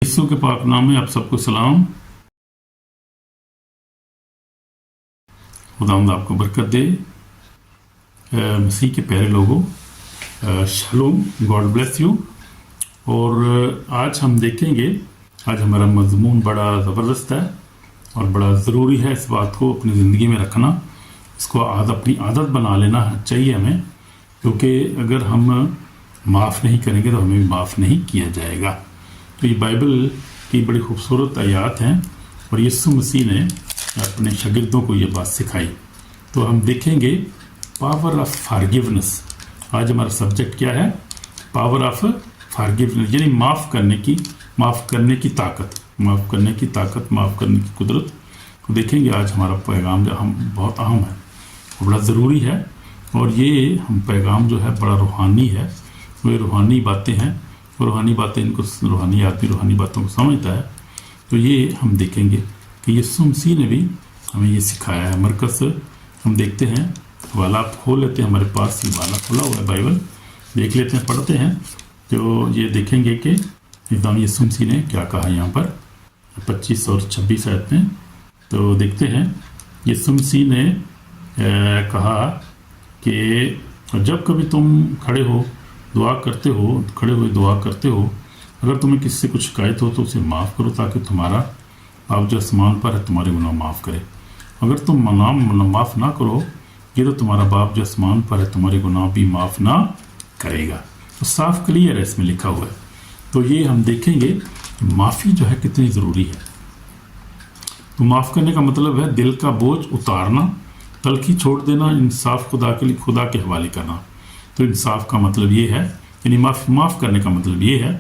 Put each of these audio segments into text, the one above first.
یسوع کے پاک نام میں آپ سب کو سلام۔ خداوند آپ کو برکت دے۔ مسیح کے پیارے لوگوں، شالوم، گاڈ بلیس یو۔ اور آج ہم دیکھیں گے، آج ہمارا مضمون بڑا زبردست ہے اور بڑا ضروری ہے اس بات کو اپنی زندگی میں رکھنا، اس کو اپنی عادت بنا لینا چاہیے ہمیں، کیونکہ اگر ہم معاف نہیں کریں گے تو ہمیں بھی معاف نہیں کیا جائے گا۔ تو یہ بائبل کی بڑی خوبصورت آیات ہیں اور یسوع مسیح نے اپنے شاگردوں کو یہ بات سکھائی۔ تو ہم دیکھیں گے پاور آف فارگیونس۔ آج ہمارا سبجیکٹ کیا ہے؟ پاور آف فارگیونس، یعنی معاف کرنے کی طاقت، معاف کرنے کی قدرت کو دیکھیں گے۔ آج ہمارا پیغام جو بہت اہم ہے، بڑا ضروری ہے، اور یہ ہم پیغام جو ہے بڑا روحانی ہے، وہ روحانی باتیں ہیں، روحانی باتیں، ان کو روحانی آدمی روحانی باتوں کو سمجھتا ہے۔ تو یہ ہم دیکھیں گے کہ یسوع مسیح نے بھی ہمیں یہ سکھایا ہے۔ مرکز ہم دیکھتے ہیں، حوالہ آپ کھول لیتے ہیں، ہمارے پاس یہ حوالہ کھولا ہوا ہے، بائبل دیکھ لیتے ہیں، پڑھتے ہیں، تو یہ دیکھیں گے کہ نظام یسوع مسیح نے کیا کہا یہاں پر 25 اور 26 آیت میں۔ تو دیکھتے ہیں، یسوع مسیح نے کہا کہ جب کبھی تم کھڑے ہوئے دعا کرتے ہو، اگر تمہیں کسی سے کچھ شکایت ہو تو اسے معاف کرو، تاکہ تمہارا باپ جو آسمان پر ہے تمہارے گناہ معاف کرے۔ اگر تم معاف نہ کرو یہ تو تمہارا باپ جو آسمان پر ہے تمہارے گناہ بھی معاف نہ کرے گا۔ تو صاف کلیئر ہے، اس میں لکھا ہوا ہے۔ تو یہ ہم دیکھیں گے کہ معافی جو ہے کتنی ضروری ہے۔ تو معاف کرنے کا مطلب ہے دل کا بوجھ اتارنا، تلخی چھوڑ دینا، انصاف خدا کے حوالے کرنا۔ تو انصاف کا مطلب یہ ہے، یعنی معاف کرنے کا مطلب یہ ہے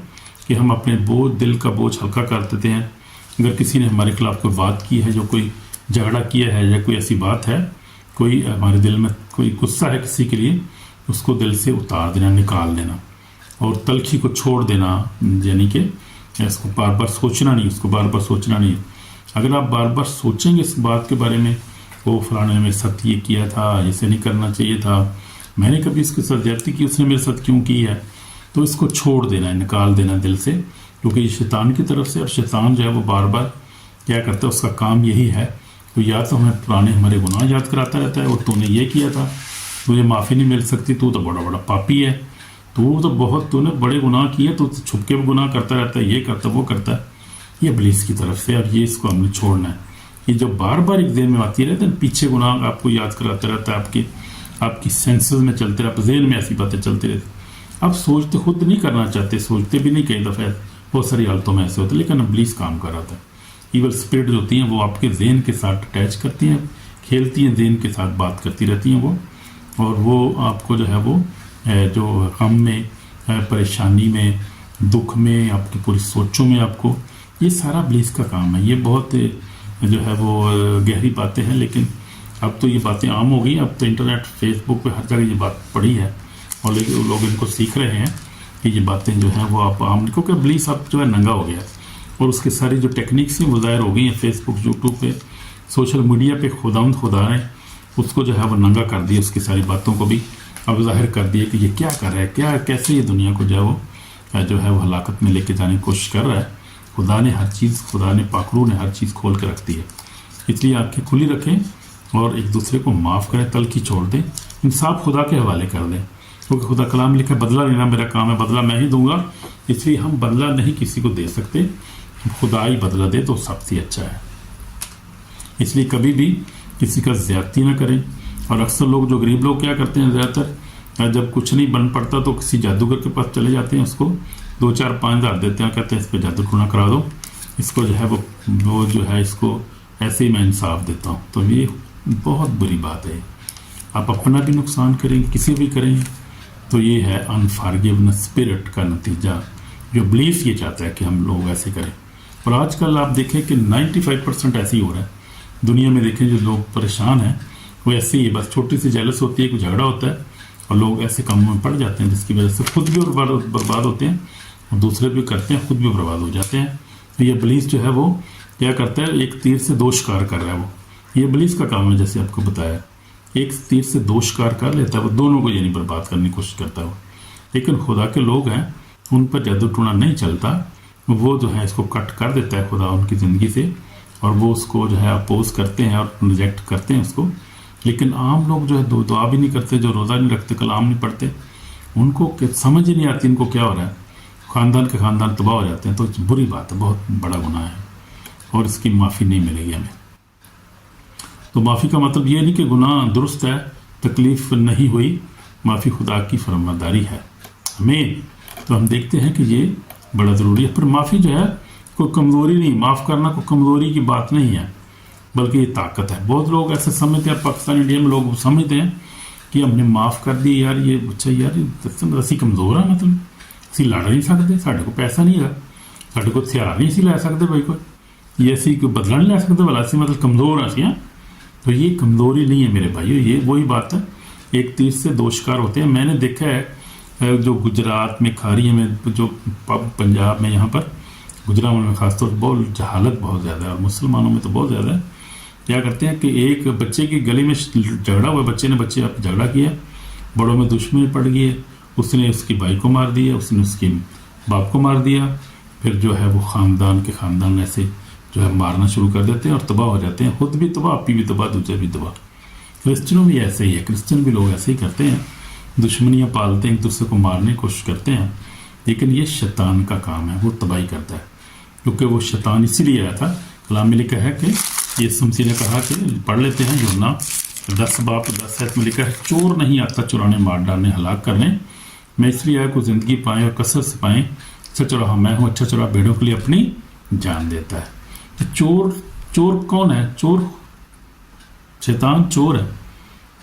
کہ ہم اپنے دل کا بوجھ ہلکا کر دیتے ہیں۔ اگر کسی نے ہمارے خلاف کوئی بات کی ہے، جو کوئی جھگڑا کیا ہے یا کوئی ایسی بات ہے، کوئی ہمارے دل میں کوئی غصہ ہے کسی کے لیے، اس کو دل سے اتار دینا، نکال دینا، اور تلخی کو چھوڑ دینا، یعنی کہ اس کو بار بار سوچنا نہیں۔ اگر آپ بار بار سوچیں گے اس بات کے بارے میں، وہ فلاں نے میرے ساتھ یہ کیا تھا، اسے نہیں کرنا چاہیے تھا، میں نے کبھی اس کے ساتھ زیادتی کی، اس نے میرے ساتھ کیوں کی ہے، تو اس کو چھوڑ دینا ہے، نکال دینا دل سے، کیونکہ یہ شیطان کی طرف سے، اور شیطان جو ہے وہ بار بار کیا کرتا ہے، اس کا کام یہی ہے، تو یا تو ہمیں پرانے ہمارے گناہ یاد کراتا رہتا ہے، اور تو نے یہ کیا تھا، تجھے معافی نہیں مل سکتی، تو بڑا پاپی ہے، تو نے بڑے گناہ کیے، تو چھپ کے بھی گناہ کرتا رہتا ہے، یہ کرتا وہ کرتا ہے۔ یہ ابلیس کی طرف سے، اور یہ اس کو ہم نے چھوڑنا ہے۔ یہ جو بار بار ایک ذہن میں آتی رہتا ہے، پیچھے گناہ آپ کو یاد کراتا رہتا ہے، آپ کی سینسز میں چلتے رہتے، ذہن میں ایسی باتیں چلتی رہتی، آپ سوچتے خود نہیں کرنا چاہتے، سوچتے بھی نہیں، کئی دفعہ بہت ساری حالتوں میں ایسے ہوتے، لیکن ابلیس کام کر رہا تھا۔ ایول اسپرٹ جو ہوتی ہیں وہ آپ کے ذہن کے ساتھ اٹیچ کرتی ہیں، کھیلتی ہیں، ذہن کے ساتھ بات کرتی رہتی ہیں وہ، اور وہ آپ کو جو ہے وہ جو غم میں، پریشانی میں، دکھ میں، آپ کی پوری سوچوں میں، آپ کو یہ سارا ابلیس کا کام ہے۔ یہ بہت جو ہے وہ گہری باتیں ہیں، لیکن اب تو یہ باتیں عام ہو گئی، اب تو انٹرنیٹ، فیس بک پہ ہر جگہ یہ بات پڑی ہے، اور لوگ ان کو سیکھ رہے ہیں کہ یہ باتیں جو ہیں وہ آپ عام، کیونکہ ابلیس اب جو ہے ننگا ہو گیا، اور اس کی ساری جو ٹیکنیکس ہیں وہ ظاہر ہو گئی ہیں، فیس بک، یوٹیوب پہ، سوشل میڈیا پہ خدا نے اس کو جو ہے وہ ننگا کر دیا، اس کی ساری باتوں کو بھی اب ظاہر کر دیا کہ یہ کیا کر رہا ہے، کیسے یہ دنیا کو جو ہے وہ ہلاکت میں لے کے جانے کی کوشش کر رہا ہے۔ خدا نے پاکرو نے ہر چیز کھول کے رکھ دی ہے، اس لیے آنکھیں کھلی رکھیں اور ایک دوسرے کو معاف کریں، تلخی چھوڑ دیں، انصاف خدا کے حوالے کر دیں، کیونکہ خدا کلام لکھا ہے، بدلہ لینا میرا کام ہے، بدلہ میں ہی دوں گا۔ اس لیے ہم بدلہ نہیں کسی کو دے سکتے، خدا ہی بدلہ دے تو سب سے اچھا ہے۔ اس لیے کبھی بھی کسی کا زیادتی نہ کریں، اور اکثر لوگ، جو غریب لوگ کیا کرتے ہیں، زیادہ تر جب کچھ نہیں بن پڑتا تو کسی جادوگر کے پاس چلے جاتے ہیں، اس کو 2 4 5 ہزار دیتے ہیں، کہتے ہیں اس پہ جادو ٹونا کرا دو، اس کو جو ہے وہ جو ہے اس کو ایسے ہی میں انصاف دیتا ہوں۔ تو یہ بہت بری بات ہے، آپ اپنا بھی نقصان کریں گے، کسی بھی کریں گے، تو یہ ہے انفارگیونس اسپرٹ کا نتیجہ، جو ابلیس یہ چاہتا ہے کہ ہم لوگ ایسے کریں۔ اور آج کل آپ دیکھیں کہ 95% ایسے ہی ہو رہا ہے دنیا میں، دیکھیں جو لوگ پریشان ہیں وہ ایسے ہی، بس چھوٹی سی جیلس ہوتی ہے، کوئی جھگڑا ہوتا ہے، اور لوگ ایسے کاموں میں پڑ جاتے ہیں، جس کی وجہ سے خود بھی برباد ہوتے ہیں، اور دوسرے بھی کرتے ہیں، خود بھی برباد ہو جاتے ہیں۔ تو یہ ابلیس جو ہے وہ کیا کرتا ہے، ایک تیر سے 2 شکار کر رہا ہے، وہ یہ ابلیس کا کام ہے، جیسے آپ کو بتایا، ایک تیر سے 2 شکار کر لیتا ہے، وہ دونوں کو یعنی برباد کرنے کی کوشش کرتا ہے وہ۔ لیکن خدا کے لوگ ہیں، ان پر جادو ٹونا نہیں چلتا، وہ جو ہے اس کو کٹ کر دیتا ہے خدا ان کی زندگی سے، اور وہ اس کو جو ہے اپوز کرتے ہیں اور ریجیکٹ کرتے ہیں اس کو. لیکن عام لوگ جو ہے دعا بھی نہیں کرتے، جو روزہ نہیں رکھتے، کلام نہیں پڑھتے، ان کو سمجھ ہی نہیں آتی ان کو کیا ہو رہا ہے، خاندان کے خاندان تباہ ہو جاتے ہیں. تو بری بات ہے، بہت بڑا گناہ ہے، اور اس کی معافی نہیں ملے گی ہمیں. تو معافی کا مطلب یہ نہیں کہ گناہ درست ہے، تکلیف نہیں ہوئی، معافی خدا کی فرمانبرداری ہے ہمیں. تو ہم دیکھتے ہیں کہ یہ بڑا ضروری ہے. پر معافی جو ہے کوئی کمزوری نہیں، معاف کرنا کوئی کمزوری کی بات نہیں ہے، بلکہ یہ طاقت ہے. بہت لوگ ایسے سمجھتے ہیں، پاکستان انڈیا میں لوگ سمجھتے ہیں کہ ہم نے معاف کر دی، یار یہ اچھا، یار اسی کمزور ہے، مطلب اسی لڑ نہیں سکتے، ساڈے کو پیسہ نہیں ہے، ساڈے کو ہتھیار نہیں اسی لے سکتے، بھائی کوئی یہ اسی کوئی بدلہ نہیں لے سکتے، بلا اسی مطلب کمزور ہیں اسی. تو یہ کمزوری نہیں ہے میرے بھائیو، یہ وہی بات ہے، ایک تیر سے دو شکار ہوتے ہیں. میں نے دیکھا ہے جو گجرات میں، کھاریے میں، جو پنجاب میں، یہاں پر گجرات میں خاص طور پر بہت جہالت بہت زیادہ ہے، اور مسلمانوں میں تو بہت زیادہ ہے. کیا کرتے ہیں کہ ایک بچے کی گلی میں جھگڑا ہوا، بچے نے جھگڑا کیا، بڑوں میں دشمنی پڑ گئی، اس نے اس کی بھائی کو مار دیا، اس نے اس کے باپ کو مار دیا. پھر جو ہے وہ خاندان کے خاندان ایسے جو ہے مارنا شروع کر دیتے ہیں اور تباہ ہو جاتے ہیں، خود بھی تباہ، اپی بھی تباہ، دوسرے بھی تباہ. کرسچنوں بھی ایسے ہی ہے، کرسچن بھی لوگ ایسے ہی کرتے ہیں، دشمنیاں پالتے ہیں، ایک دوسرے کو مارنے کی کوشش کرتے ہیں. لیکن یہ شیطان کا کام ہے، وہ تباہی کرتا ہے، کیونکہ وہ شیطان اسی لیے آیا تھا. کلام میں لکھا ہے کہ یسوع مسیح نے کہا کہ پڑھ لیتے ہیں یوحنا 10:10 میں لکھا ہے، چور نہیں آتا چرانے، مار ڈالنے، ہلاک کرنے، میں اس لیے آیا کو زندگی پائیں اور کثرت سے پائیں. اچھا چوراہا میں ہوں، اچھا چوراہا بھیڑوں کے لیے اپنی جان دیتا ہے. چور کون ہے؟ چور شیطان چور ہے.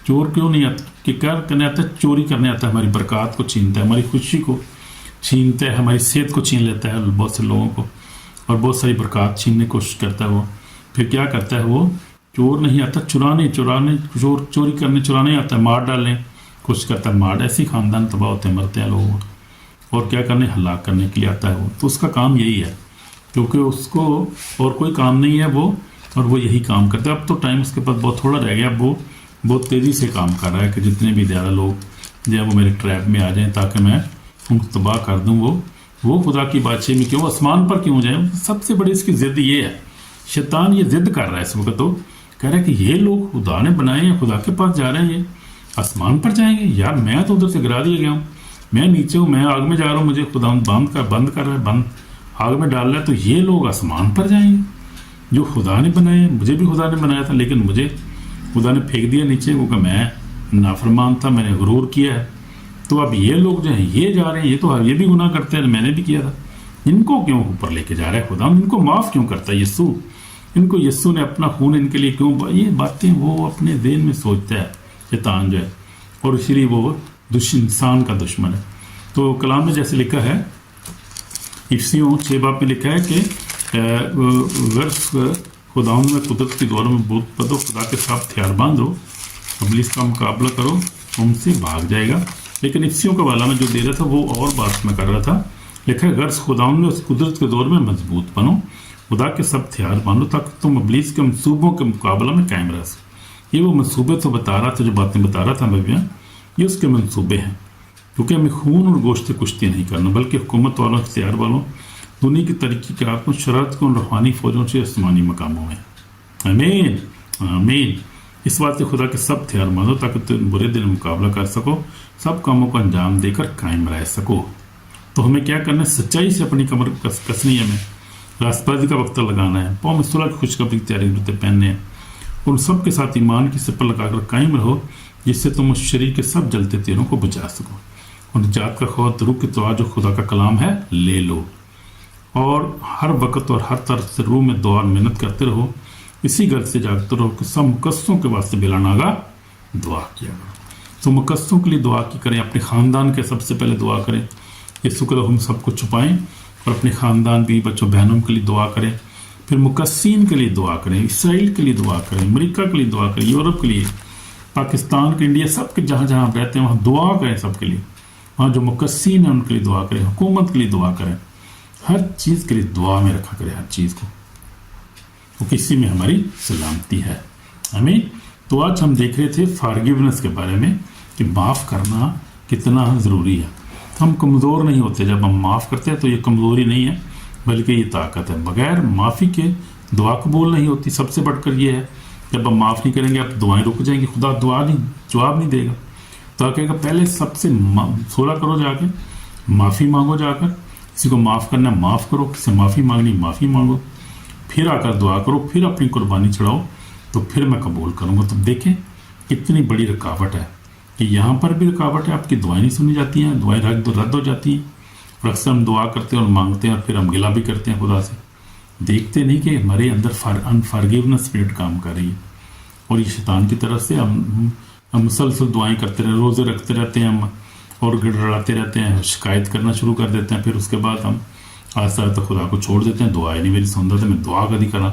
چور کیوں نہیں آتا؟ کہ کیا کرنے آتا ہے؟ چوری کرنے آتا ہے، ہماری برکات کو چھینتا ہے، ہماری خوشی کو چھینتا ہے، ہماری صحت کو چھین لیتا ہے بہت سے لوگوں کو، اور بہت ساری برکات چھیننے کی کوشش کرتا ہے. وہ پھر کیا کرتا ہے؟ وہ چور نہیں آتا چوری کرنے، چرانے آتا ہے، مار ڈالنے کوشش کرتا ہے، مار ایسے خاندان تباہ ہوتے ہیں، مرتے ہیں لوگ. اور کیا کرنے؟ ہلاک کرنے کے لیے آتا ہے وہ. تو اس کا کام یہی ہے، کیونکہ اس کو اور کوئی کام نہیں ہے وہ، اور وہ یہی کام کرتا ہے. اب تو ٹائم اس کے پاس بہت تھوڑا رہ گیا، اب وہ بہت تیزی سے کام کر رہا ہے کہ جتنے بھی زیادہ لوگ جو ہے وہ میرے ٹریپ میں آ جائیں تاکہ میں ان کو تباہ کر دوں. وہ خدا کی بادشاہی میں کیوں، آسمان پر کیوں جائیں؟ سب سے بڑی اس کی ضد یہ ہے. شیطان یہ ضد کر رہا ہے اس وقت، تو کہہ رہا ہے کہ یہ لوگ خدا نے بنائے ہیں، خدا کے پاس جا رہے ہیں، یہ آسمان پر جائیں گے. یار میں تو ادھر سے گرا دیا گیا ہوں، میں نیچے ہوں، میں آگ میں جا رہا ہوں، مجھے خدا بند کر رہا ہے، آگ میں ڈال رہا ہے. تو یہ لوگ آسمان پر جائیں گے جو خدا نے بنائے ہیں. مجھے بھی خدا نے بنایا تھا، لیکن مجھے خدا نے پھینک دیا نیچے، کیونکہ میں نافرمان تھا، میں نے غرور کیا ہے. تو اب یہ لوگ جو ہیں یہ جا رہے ہیں، یہ بھی گناہ کرتے ہیں، میں نے بھی کیا تھا. ان کو کیوں اوپر لے کے جا رہا ہے خدا؟ ان کو معاف کیوں کرتا ہے یسوع؟ ان کو یسوع نے اپنا خون ان کے لیے کیوں؟ یہ باتیں وہ اپنے ذہن میں سوچتا ہے شیطان جو ہے، اور اسی لیے وہ انسان کا دشمن ہے. تو کلام میں جیسے لکھا ہے افسیوں 6 میں لکھا ہے کہ غرض خداؤں میں قدرت کی دوروں میں بوت پدو، خدا کے ساتھ ہتھیار باندھو، ابلیس کا مقابلہ کرو، ان سے بھاگ جائے گا. لیکن افسیوں کا والا میں جو دے رہا تھا وہ اور بات میں کر رہا تھا. لکھا ہے غرض خداؤں میں اس قدرت کے دور میں مضبوط بنو، خدا کے سب ہتھیار باندھو تاکہ تم ابلیس کے منصوبوں کے مقابلہ میں قائم رہ سکو. یہ وہ منصوبے تو بتا رہا تھا، جو باتیں بتا رہا تھا میں بھی، یہ اس کے منصوبے ہیں. کیونکہ ہمیں خون اور گوشت سے کشتی نہیں کرنا، بلکہ حکومت والوں، اختیار والوں، دنیا کی ترقی کے آپ شرط کو روحانی فوجوں سے آسمانی مقاموں میں. آمین آمین. اس بات سے خدا کے سب ہتھیار باندھو تاکہ تم برے دن مقابلہ کر سکو، سب کاموں کو انجام دے کر قائم رہ سکو. تو ہمیں کیا کرنا ہے؟ سچائی سے اپنی کمر کسنی ہے، ہمیں راست بازی کا وقت لگانا ہے، پاؤں میں صلح کی خوشخبری کی تیاری جوتے پہننے ہیں. ان سب کے ساتھ ایمان کی سپر لگا کر قائم رہو، جس سے تم اس شریر کے سب جلتے تیروں کو بچا سکو. اور نجات کا خوف روح کے تو جو خدا کا کلام ہے لے لو، اور ہر وقت اور ہر طرف سے روح میں دعا محنت کرتے رہو، اسی غرض سے جاگتے رہو کہ سب مقصوں کے واسطے بلا ناگا دعا کیا کرو. تو مقصوں کے لیے دعا کی کریں، اپنے خاندان کے سب سے پہلے دعا کریں. یسوع کے ہم سب کو چھپائیں اور اپنے خاندان بھی بچوں بہنوں کے لیے دعا کریں. پھر مقصین کے لیے دعا کریں، اسرائیل کے لیے دعا کریں، امریکہ کے لیے دعا کریں، یورپ کے لیے، پاکستان کے، انڈیا، سب کے جہاں جہاں رہتے ہیں وہاں دعا کریں. سب کے لیے، وہاں جو مقصین ہیں ان کے لیے دعا کریں، حکومت کے لیے دعا کریں، ہر چیز کے لیے دعا میں رکھا کریں، ہر چیز کو، کیونکہ اسی میں ہماری سلامتی ہے. آمین. تو آج ہم دیکھ رہے تھے فارگیونیس کے بارے میں کہ معاف کرنا کتنا ضروری ہے. ہم کمزور نہیں ہوتے جب ہم معاف کرتے ہیں، تو یہ کمزوری نہیں ہے، بلکہ یہ طاقت ہے. بغیر معافی کے دعا قبول نہیں ہوتی. سب سے بڑھ کر یہ ہے جب ہم معاف نہیں کریں گے اب دعائیں رک جائیں گی, خدا دعا نہیں جواب نہیں دے گا. تو کہے گا پہلے سب سے صلح کرو, جا کے معافی مانگو, جا کر کسی کو معاف کرنا معاف کرو, کسی سے معافی مانگنی معافی مانگو, پھر آ کر دعا کرو, پھر اپنی قربانی چڑھاؤ, تو پھر میں قبول کروں گا. تو دیکھیں کتنی بڑی رکاوٹ ہے کہ یہاں پر بھی رکاوٹ ہے, آپ کی دعائیں نہیں سنی جاتی ہیں, دعائیں رد ہو جاتی ہیں. اور اکثر ہم دعا کرتے ہیں اور مانگتے ہیں اور پھر ہم گلہ بھی کرتے ہیں خدا سے, دیکھتے نہیں کہ ہمارے اندر انفارگیونیس اسپرٹ کام کر رہی ہے. اور یہ شیطان کی طرف سے ہم مسلسل دعائیں کرتے رہتے, روزے رکھتے رہتے ہیں ہم, اور گڑگڑاتے رہتے ہیں, شکایت کرنا شروع کر دیتے ہیں. پھر اس کے بعد ہم آہستہ آہستہ خدا کو چھوڑ دیتے ہیں, دعائیں نہیں میری سنتا تو میں دعا کدی کرا.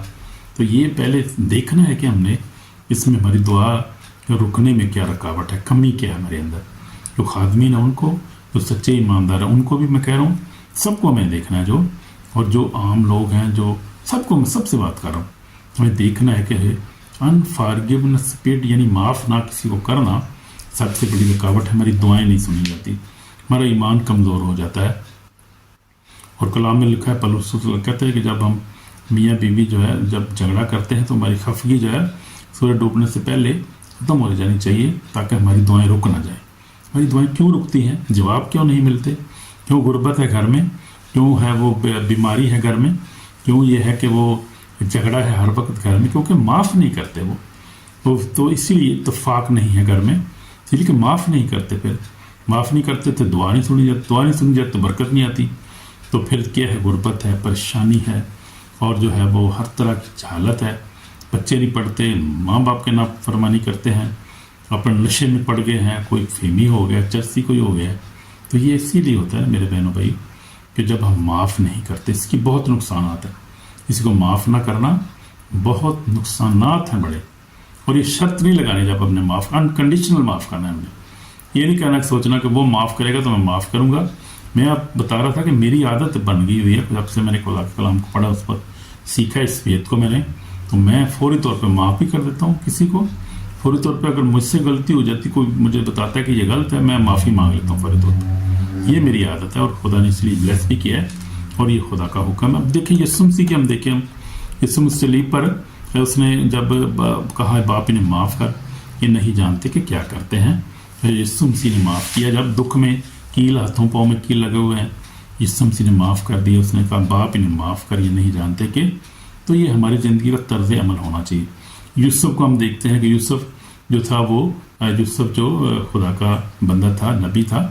تو یہ پہلے دیکھنا ہے کہ ہم نے اس میں ہماری دعا رکنے میں کیا رکاوٹ ہے, کمی کیا ہے ہمارے اندر. جو خادمین ہیں ان کو, جو سچے ایماندار ہیں ان کو بھی میں کہہ رہا ہوں, سب کو میں دیکھنا ہے, جو اور جو عام لوگ ہیں, جو سب کو میں سب سے بات کر رہا ہوں, ہمیں دیکھنا ہے کہ انفارگیونیس اسپرٹ یعنی معاف نہ کسی کو کرنا سب سے بڑی رکاوٹ ہے. ہماری دعائیں نہیں سنی جاتی, ہمارا ایمان کمزور ہو جاتا ہے. اور کلام میں لکھا ہے, پولس کہتے ہیں کہ جب ہم میاں بیوی جو ہے جب جھگڑا کرتے ہیں تو ہماری خفگی جو ہے سورج ڈوبنے سے پہلے ختم ہو جانی چاہیے تاکہ ہماری دعائیں رک نہ جائیں. ہماری دعائیں کیوں رکتی ہیں, جواب کیوں نہیں ملتے, کیوں غربت ہے گھر میں, کیوں ہے وہ بیماری ہے گھر میں, کیوں یہ ہے کہ وہ جھگڑا ہے ہر وقت گھر میں, کیونکہ معاف نہیں کرتے وہ. تو اسی لیے اتفاق نہیں ہے گھر میں, اس لیے کہ معاف نہیں کرتے. پھر معاف نہیں کرتے تو دعا نہیں سنی جاتی, دعا نہیں سنی جاتی تو برکت نہیں آتی. تو پھر کیا ہے, غربت ہے, پریشانی ہے, اور جو ہے وہ ہر طرح کی جہالت ہے. بچے نہیں پڑھتے, ماں باپ کے نافرمانی کرتے ہیں, اپنے نشے میں پڑ گئے ہیں, کوئی فہمی ہو گیا, چرسی کوئی ہو گیا. تو یہ اسی لیے ہوتا ہے میرے بہنوں بھائی کہ جب ہم معاف نہیں کرتے, اس کی بہت نقصانات ہیں. کسی کو معاف نہ کرنا بہت نقصانات ہیں بڑے. اور یہ شرط نہیں لگانی جب ہم نے معاف, انکنڈیشنل معاف کرنا ہے. ہم نے یہ نہیں کہنا کہ سوچنا کہ وہ معاف کرے گا تو میں معاف کروں گا. میں آپ بتا رہا تھا کہ میری عادت بن گئی ہوئی ہے, جب سے میں نے خدا کے کلام کو پڑھا, اس پر سیکھا اس بیت کو میں نے, تو میں فوری طور پہ معاف بھی کر دیتا ہوں کسی کو. فوری طور پہ اگر مجھ سے غلطی ہو جاتی, کوئی مجھے بتاتا ہے کہ یہ غلط ہے, میں معافی مانگ لیتا ہوں فوری طور پہ. یہ میری عادت ہے اور خدا نے اس لیے بلیس بھی کیا ہے, اور یہ خدا کا حکم ہے. اب دیکھیں یسوع مسیح کے, ہم دیکھیں یسوع مسیح صلیب پر اس نے جب کہا باپ انہیں معاف کر, یہ نہیں جانتے کہ کیا کرتے ہیں. یسوع مسیح نے معاف کیا. جب دکھ میں کیل, ہاتھوں پاؤں میں کیل لگے ہوئے ہیں, یسوع مسیح نے معاف کر دیا. اس نے کہا باپ انہیں معاف کر, یہ نہیں جانتے کہ. تو یہ ہماری زندگی کا طرز عمل ہونا چاہیے. یوسف کو ہم دیکھتے ہیں کہ یوسف جو تھا وہ یوسف جو خدا کا بندہ تھا, نبی تھا,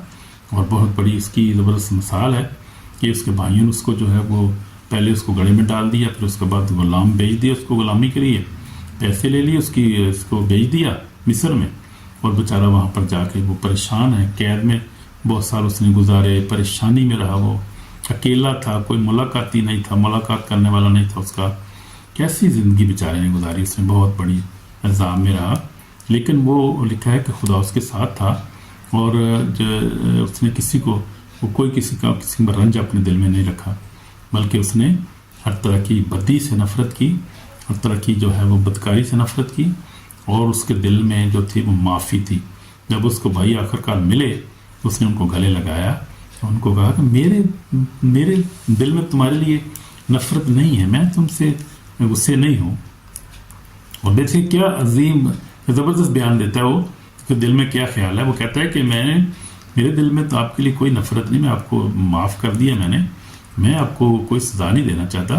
اور بہت بڑی اس کی زبردست مثال ہے کہ اس کے بھائیوں نے اس کو جو ہے وہ پہلے اس کو گڑھے میں ڈال دیا, پھر اس کے بعد غلام بیچ دیا, اس کو غلامی کے لیے پیسے لے لیے, اس کو بیچ دیا مصر میں. اور بیچارہ وہاں پر جا کے وہ پریشان ہے, قید میں بہت سال اس نے گزارے, پریشانی میں رہا, وہ اکیلا تھا, کوئی ملاقاتی نہیں تھا, ملاقات کرنے والا نہیں تھا اس کا. کیسی زندگی بیچارے نے گزاری, اس میں بہت بڑی عذاب میں رہا. لیکن وہ لکھا ہے کہ خدا اس کے ساتھ تھا, اور اس نے کسی کو کوئی کسی کا رنج اپنے دل میں نہیں رکھا, بلکہ اس نے ہر طرح کی بدی سے نفرت کی, ہر طرح کی جو ہے وہ بدکاری سے نفرت کی, اور اس کے دل میں جو تھی وہ معافی تھی. جب اس کو بھائی آخرکار ملے, اس نے ان کو گلے لگایا, ان کو کہا کہ میرے دل میں تمہارے لیے نفرت نہیں ہے, میں تم سے غصے نہیں ہوں. اور دیکھیں کیا عظیم زبردست بیان دیتا ہے وہ کہ دل میں کیا خیال ہے. وہ کہتا ہے کہ میرے دل میں تو آپ کے لیے کوئی نفرت نہیں, میں آپ کو معاف کر دیا, میں آپ کو کوئی سزا نہیں دینا چاہتا.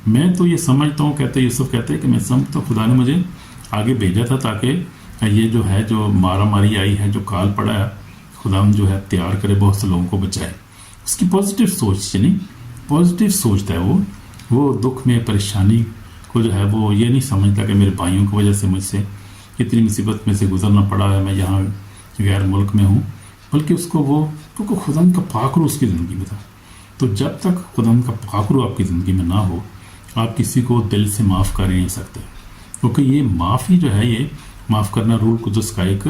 میں تو یہ سمجھتا ہوں, کہتے یوسف کہتے ہیں کہ میں سمجھتا ہوں خدا نے مجھے آگے بھیجا تھا تاکہ یہ جو ہے جو مارا ماری آئی ہے, جو کال پڑا ہے, خدا جو ہے تیار کرے, بہت سے لوگوں کو بچائے. اس کی پازیٹیو سوچ, یعنی پازیٹیو سوچتا ہے وہ دکھ میں پریشانی کو جو ہے وہ یہ نہیں سمجھتا کہ میرے بھائیوں کی وجہ سے مجھ سے اتنی مصیبت میں سے گزرنا پڑا ہے, میں یہاں غیر ملک میں ہوں, بلکہ اس کو وہ کیونکہ خدا کا پاکرو اس کی زندگی میں تھا. تو جب تک خدا کا پاکرو آپ کی زندگی میں نہ ہو, آپ کسی کو دل سے معاف کر ہی نہیں سکتے, کیونکہ یہ معافی جو ہے, یہ معاف کرنا روح القدس کا ایک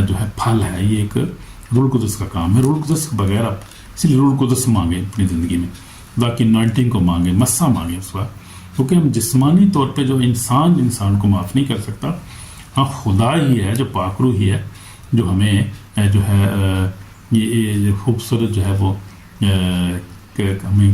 جو ہے پھل ہے, یہ ایک روح القدس کا کام ہے. روح القدس کے بغیر آپ اس لیے روح القدس مانگیں اپنی زندگی میں, خدا کی انوائنٹنگ کو مانگیں, مسا مانگیں اس وقت, کیونکہ ہم جسمانی طور پہ جو انسان کو معاف نہیں کر سکتا, ہاں خدا ہی ہے جو پاکرو ہی ہے جو ہمیں جو ہے یہ خوبصورت جو ہے وہ ہمیں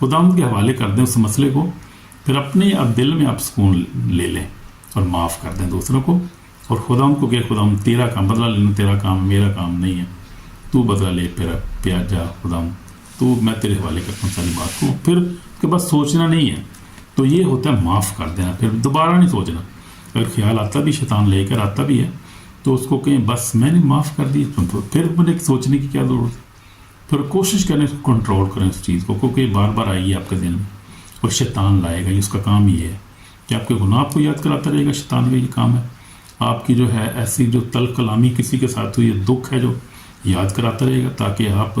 خداوند کے حوالے کر دیں اس مسئلے کو، پھر اپنے اب دل میں آپ سکون لے لیں اور معاف کر دیں دوسروں کو، اور خداوند کو کہ خداوند تیرا کام بدلہ لینا تیرا کام، میرا کام نہیں ہے، تو بدلہ لے، پھر پیار جا خداوند تو میں تیرے حوالے کرتا ہوں ساری بات کو، پھر اس کے بعد سوچنا نہیں ہے۔ تو یہ ہوتا ہے معاف کر دینا، پھر دوبارہ نہیں سوچنا۔ اگر خیال آتا بھی، شیطان لے کر آتا بھی ہے، تو اس کو کہیں بس میں نے معاف کر دی، پھر مجھے سوچنے کی کیا ضرورت ہے؟ پھر کوشش کریں اس کو کنٹرول کریں اس چیز کو، کیونکہ بار بار آئی ہے آپ کے دل میں، اور شیطان لائے گا، اس کا کام یہ ہے کہ آپ کے گناہ کو یاد کراتا رہے گا، شیطان کا یہ کام ہے۔ آپ کی جو ہے ایسی جو تلخ کلامی کسی کے ساتھ ہوئی ہے، دکھ ہے جو یاد کراتا رہے گا، تاکہ آپ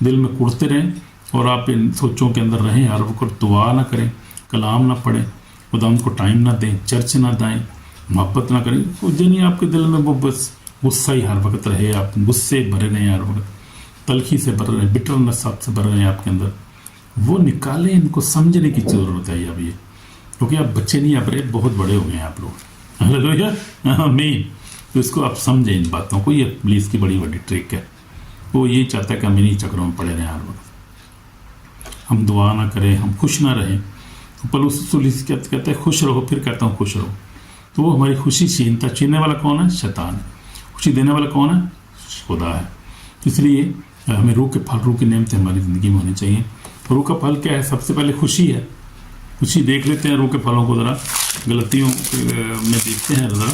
دل میں کڑتے رہیں اور آپ ان سوچوں کے اندر رہیں، ہر وقت دعا نہ کریں، کلام نہ پڑھیں، خداوند کو ٹائم نہ دیں، چرچ نہ دائیں، محبت نہ کریں، یعنی آپ کے دل میں وہ بس غصہ ہی ہر وقت رہے، آپ غصے بھرے رہیں، ہر وقت تلخی سے بھر رہے ہیں، بٹرنس آپ سے بھر رہے ہیں آپ کے اندر، وہ نکالیں، ان کو سمجھنے کی ضرورت ہے اب یہ، کیونکہ آپ بچے نہیں آپ رہے، بہت بڑے ہو گئے ہیں آپ لوگ، ہاللیلویہ، آمین۔ تو اس کو آپ سمجھیں ان باتوں کو، یہ پولیس کی بڑی بڑی ٹرک ہے، وہ یہی چاہتا ہے کہ ہم انہیں چکروں میں پڑے رہیں ہر وقت، ہم دعا نہ کریں، ہم خوش نہ رہیں۔ پولس کہتا ہے خوش رہو، پھر کہتا ہوں خوش رہو، تو وہ ہماری خوشی چھیننے والا کون ہے؟ شیطان ہے۔ خوشی دینے والا کون ہے؟ خدا ہے۔ اس لیے ہمیں روح کے پھل، روح کی نعمتیں ہماری زندگی میں ہونی چاہیے۔ روح کا پھل کیا ہے؟ سب سے پہلے خوشی ہے۔ خوشی دیکھ لیتے ہیں روح کے پھلوں کو، ذرا غلطیوں میں دیکھتے ہیں، ذرا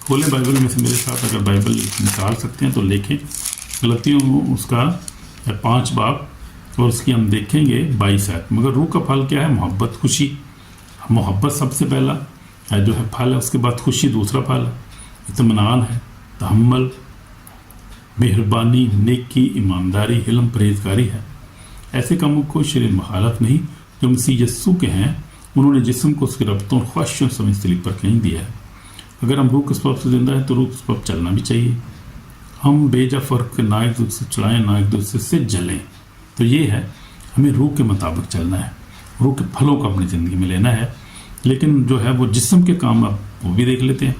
کھولیں بائبل میں سے میرے ساتھ، اگر بائبل نکال سکتے ہیں تو لکھیں، غلطیوں اس کا 5 باب، اور اس کی ہم دیکھیں گے 22 آیت۔ مگر روح کا پھل کیا ہے؟ محبت، خوشی۔ محبت سب سے پہلا جو ہے پھل ہے، اس کے بعد خوشی دوسرا پھل ہے، اطمینان ہے، تحمل، مہربانی، نیکی، ایمانداری، علم، پرہیزگاری ہے۔ ایسے کاموں کو شرع مخالف نہیں جو مسیح یسوع کے ہیں، انہوں نے جسم کو اس کی ربطوں اور خواہشوں سمیت صلیب پر کہیں دیا ہے۔ اگر ہم روح کے سبب سے زندہ ہیں تو روح کے سبب چلنا بھی چاہیے۔ ہم بے جا فرق نہ ایک دوسرے سے چڑھائیں، نہ ایک دوسرے سے جلیں۔ تو یہ ہے، ہمیں روح کے مطابق چلنا ہے، روح کے پھلوں کو اپنی زندگی میں لینا ہے۔ لیکن جو ہے وہ جسم کے کام، اب وہ بھی دیکھ لیتے ہیں۔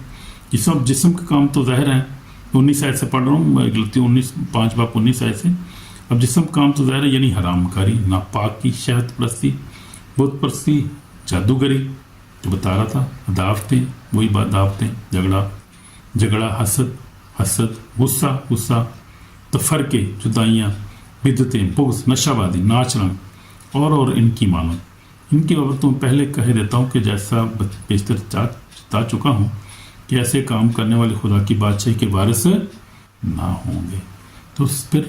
جسم کے کام تو ظاہر ہیں، 19 آیت سے پڑھ رہا ہوں، غلطی 5 باب 19 آیت سے۔ اب جسم کا کام تو ظاہر ہے، یعنی حرام کاری، ناپاکی، شہوت پرستی، بت پرستی، جادوگری جو بتا رہا تھا، دعوتیں، وہی بات، دعوتیں، جھگڑا، حسد، غصہ، تفرقے، جدائیاں، بدعتیں، بغض، نشہ بازی، ناچ رنگ اور ان کی مانند۔ ان کی بابتوں میں پہلے کہہ دیتا ہوں کہ جیسا بیشتر بتا چکا ہوں کہ ایسے کام کرنے والے خدا کی بادشاہی کے وارث نہ ہوں گے۔ تو پھر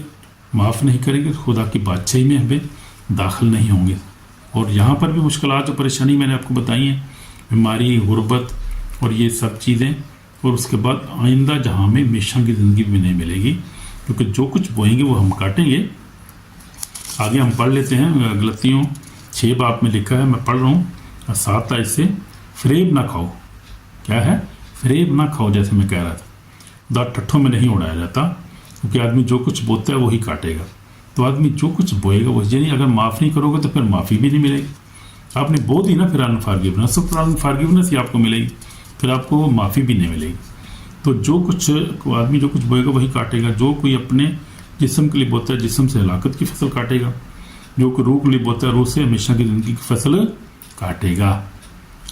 معاف نہیں کریں گے، خدا کی بادشاہی میں ہمیں داخل نہیں ہوں گے۔ اور یہاں پر بھی مشکلات اور پریشانی میں نے آپ کو بتائی ہیں، بیماری، غربت اور یہ سب چیزیں، اور اس کے بعد آئندہ جہاں میں ہمیشہ کی زندگی بھی نہیں ملے گی، کیونکہ جو کچھ بوئیں گے وہ ہم کاٹیں گے۔ آگے ہم پڑھ لیتے ہیں، غلطیوں 6 باب میں لکھا ہے، میں پڑھ رہا ہوں 7 آیت سے، فریب نہ کھاؤ۔ کیا ہے؟ فریب نہ کھاؤ، جیسے میں کہہ رہا تھا، دانت ٹھٹھوں میں نہیں اڑایا جاتا، کیونکہ آدمی جو کچھ بوتا ہے وہی کاٹے گا۔ تو آدمی جو کچھ بوئے گا وہ، یعنی اگر معاف نہیں کرو گے تو پھر معافی بھی نہیں ملے گی۔ آپ نے بو دی نا پھر انفارگیونس، صرف انفارگیونس ہی آپ کو ملے گی، پھر آپ کو معافی بھی نہیں ملے گی۔ تو جو کچھ آدمی جو کچھ بوئے گا وہی کاٹے گا۔ جو کوئی اپنے جسم کے لیے بوتا ہے، جسم سے ہلاکت کی فصل کاٹے گا۔ جو کوئی روح کے لیے بوتا ہے، روح سے ہمیشہ کی زندگی کی فصل کاٹے گا۔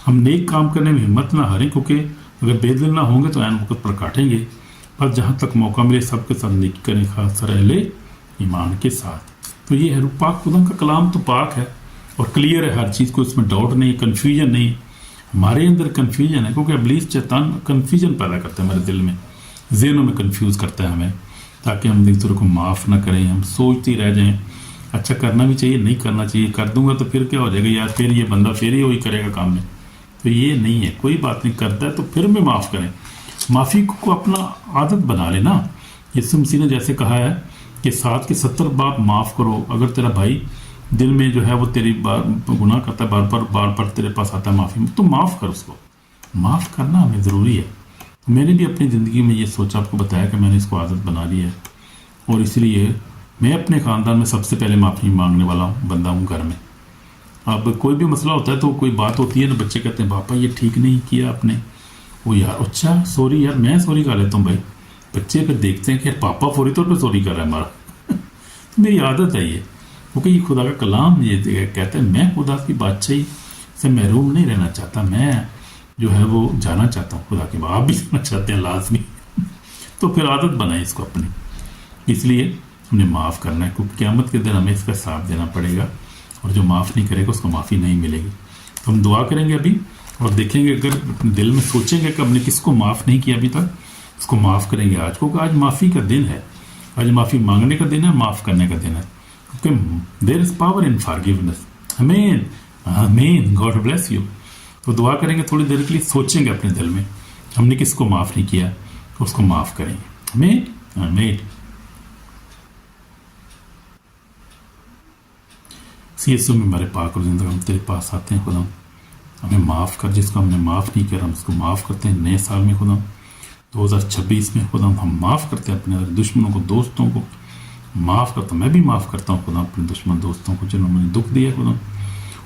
ہم نیک کام کرنے میں ہمت نہ ہاریں، کیونکہ اگر بے دل نہ ہوں گے تو عین وقت پر کاٹیں گے۔ بس جہاں تک موقع ملے سب کے ساتھ نیکی کریں، خاص طرح اہل ایمان کے ساتھ۔ تو یہ ہے، پاک خدا کا کلام تو پاک ہے اور کلیئر ہے، ہر چیز کو اس میں ڈاؤٹ نہیں، کنفیوژن نہیں۔ ہمارے اندر کنفیوژن ہے، کیونکہ ابلیس شیطان کنفیوژن پیدا کرتا ہے ہمارے دل میں، ذہنوں میں کنفیوز کرتا ہے ہمیں، تاکہ ہم ایک دوسرے کو معاف نہ کریں، ہم سوچتے ہی رہ جائیں، اچھا کرنا بھی چاہیے، نہیں کرنا چاہیے، کر دوں گا تو پھر کیا ہو جائے گا یار، پھر یہ بندہ پھر ہی وہی کرے گا کام میں۔ تو یہ نہیں ہے، کوئی بات نہیں، کرتا ہے تو پھر بھی معاف کریں، معافی کو اپنا عادت بنا لینا۔ یسوع مسیح نے جیسے کہا ہے کہ 7 کے 70 باب معاف کرو۔ اگر تیرا بھائی دل میں جو ہے وہ تیری گناہ کرتا ہے، بار بار تیرے پاس آتا ہے معافی، تو معاف کر اس کو۔ معاف کرنا ہمیں ضروری ہے۔ میں نے بھی اپنی زندگی میں یہ سوچا، آپ کو بتایا کہ میں نے اس کو عادت بنا لی ہے، اور اس لیے میں اپنے خاندان میں سب سے پہلے معافی مانگنے والا بندہ ہوں گھر میں۔ اب کوئی بھی مسئلہ ہوتا ہے تو کوئی بات ہوتی ہے نا، بچے کہتے ہیں پاپا یہ ٹھیک نہیں کیا آپ نے، وہ یار اچھا سوری یار، میں سوری کر لیتا ہوں بھائی۔ بچے پھر دیکھتے ہیں کہ پاپا فوری طور پہ سوری کر رہا ہے ہمارا۔ تو میری عادت ہے یہ، کیونکہ یہ خدا کا کلام یہ کہتا ہے میں خدا کی بادشاہی سے محروم نہیں رہنا چاہتا، میں جو ہے وہ جانا چاہتا ہوں خدا کے بعد، آپ بھی جانا چاہتے ہیں لازمی تو پھر عادت بنائیں اس کو اپنی. اس لیے ہم نے معاف کرنا ہے، کیونکہ قیامت کے دن ہمیں اس کا حساب دینا پڑے گا، اور جو معاف نہیں کرے گا اس کو معافی نہیں ملے گی. تو ہم دعا کریں گے ابھی اور دیکھیں گے، اگر اپنے دل میں سوچیں گے کہ ہم نے کس کو معاف نہیں کیا ابھی تک، اس کو معاف کریں گے آج، کیونکہ آج معافی کا دن ہے، آج معافی مانگنے کا دن ہے، معاف کرنے کا دن ہے، کیونکہ دیر از پاور ان فارگیونیس. آمین آمین. God bless you. تو دعا کریں گے، تھوڑی دیر کے لیے سوچیں گے اپنے دل میں ہم نے کس کو معاف نہیں کیا، اس کو معاف کریں گے. آمین آمین. یسوع میں ہمارے پاک اور زندہ ہم تیرے پاس آتے ہیں خدا، ہمیں معاف کر، جس کو ہم نے معاف نہیں کیا ہم اس کو معاف کرتے ہیں. نئے سال میں خدا 2026 میں خدا ہم معاف کرتے ہیں اپنے دشمنوں کو، دوستوں کو معاف کرتا ہوں. میں بھی معاف کرتا ہوں خدا اپنے دشمن دوستوں کو جنہوں نے دکھ دیا خدا،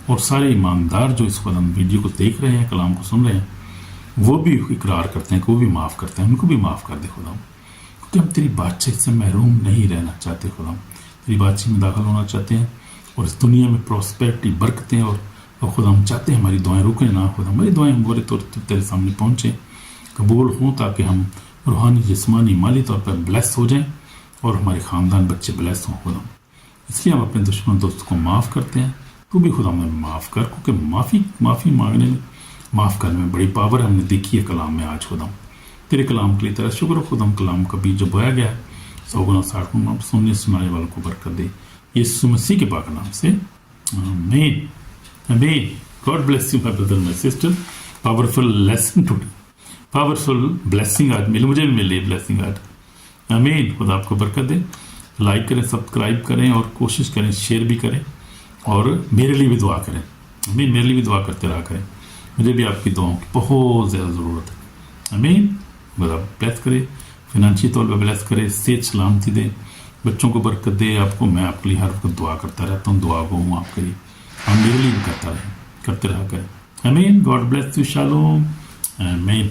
اور سارے ایماندار جو اس خدا ویڈیو کو دیکھ رہے ہیں، کلام کو سن رہے ہیں، وہ بھی اقرار کرتے ہیں کہ وہ بھی معاف کرتے ہیں. ان کو بھی معاف کر دے خدا، کیونکہ ہم تیری بادشاہی سے محروم نہیں رہنا چاہتے خدا، تیری بادشاہی میں داخل ہونا چاہتے ہیں، اور اس دنیا میں پراسپیرٹی برکتیں، اور خدا ہم چاہتے ہیں ہماری دعائیں رکیں نہ خدا، ہماری دعائیں بورے طور پر تیرے سامنے پہنچیں، قبول ہوں، تاکہ ہم روحانی جسمانی مالی طور پر بلیس ہو جائیں، اور ہمارے خاندان بچے بلیس ہوں خدا. اس لیے ہم اپنے دشمن دوست کو معاف کرتے ہیں. تو بھی خدا ہمیں معاف کر، کیونکہ معافی مانگنے میں، معاف کرنے میں بڑی پاور ہم نے دیکھی ہے کلام میں. آج خدا تیرے کلام کے لیے تیرا شکر ہے خدا، کلام کا بیج جو بویا گیا ہے 100 گنا 60 گنا سننے سنانے والوں کو برکت دے، یسوع مسیح کے پاک نام سے آمین آمین. God bless you my brother my sister. Powerful lesson today, powerful blessing آج مجھے بھی ملی بلیسنگ آج. آمین. خدا آپ کو برکت دے. لائک کریں، سبسکرائب کریں، اور کوشش کریں شیئر بھی کریں، اور میرے لیے بھی دعا کریں. آمین. میرے لیے بھی دعا کرتے رہا کریں، مجھے بھی آپ کی دعاؤں کی بہت زیادہ ضرورت ہے. آمین. خدا بلیس کرے، فنانشی طور پہ بلیس کرے، صحت سلامتی دے، بچوں کو برکت دے. آپ کو میں آپ کے لیے ہر وقت دعا کرتا رہتا ہوں، دعا کو ہوں آپ کے لیے، ہم میرے لیے بھی کرتے رہا کریں. آمین. God bless you. شالوم. آمین.